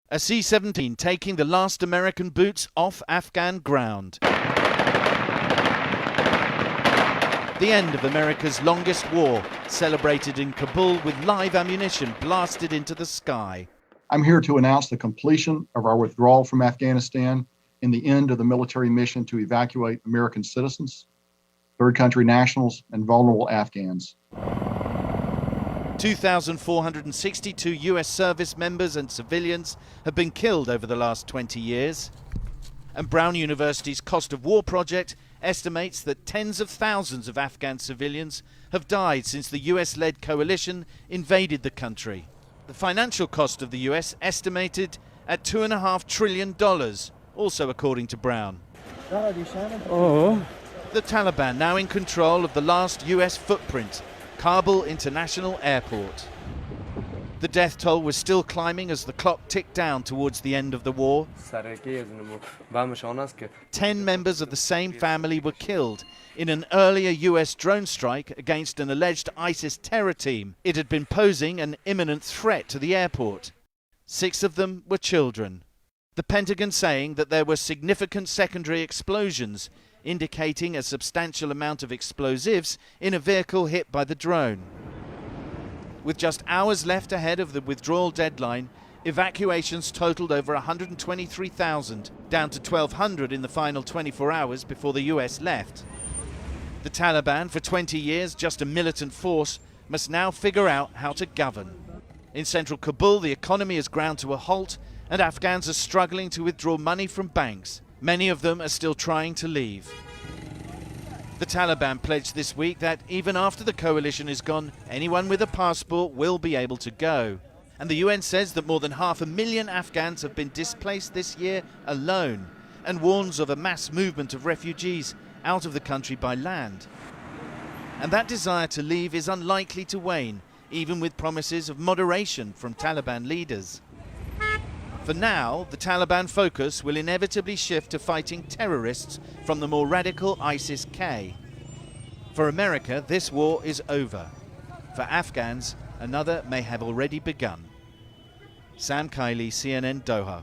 A C-17 taking the last American boots off Afghan ground. The end of America's longest war, celebrated in Kabul with live ammunition blasted into the sky. I'm here to announce the completion of our withdrawal from Afghanistan and the end of the military mission to evacuate American citizens, third country nationals, and vulnerable Afghans. 2,462 US service members and civilians have been killed over the last 20 years. And Brown University's Cost of War project estimates that tens of thousands of Afghan civilians have died since the US-led coalition invaded the country. The financial cost of the US estimated at $2.5 trillion, also according to Brown. The Taliban now in control of the last US footprint, Kabul International Airport. The death toll was still climbing as the clock ticked down towards the end of the war. 10 members of the same family were killed in an earlier US drone strike against an alleged ISIS terror team. It had been posing an imminent threat to the airport. 6 of them were children. The Pentagon saying that there were significant secondary explosions, indicating a substantial amount of explosives in a vehicle hit by the drone. With just hours left ahead of the withdrawal deadline, evacuations totaled over 123,000, down to 1,200 in the final 24 hours before the US left. The Taliban, for 20 years just a militant force, must now figure out how to govern. In central Kabul, the economy has ground to a halt, and Afghans are struggling to withdraw money from banks. Many of them are still trying to leave. The Taliban pledged this week that even after the coalition is gone, anyone with a passport will be able to go. And the UN says that more than 500,000 Afghans have been displaced this year alone, and warns of a mass movement of refugees out of the country by land. And that desire to leave is unlikely to wane, even with promises of moderation from Taliban leaders. For now, the Taliban focus will inevitably shift to fighting terrorists from the more radical ISIS-K. For America, this war is over. For Afghans, another may have already begun. Sam Kiley, CNN, Doha.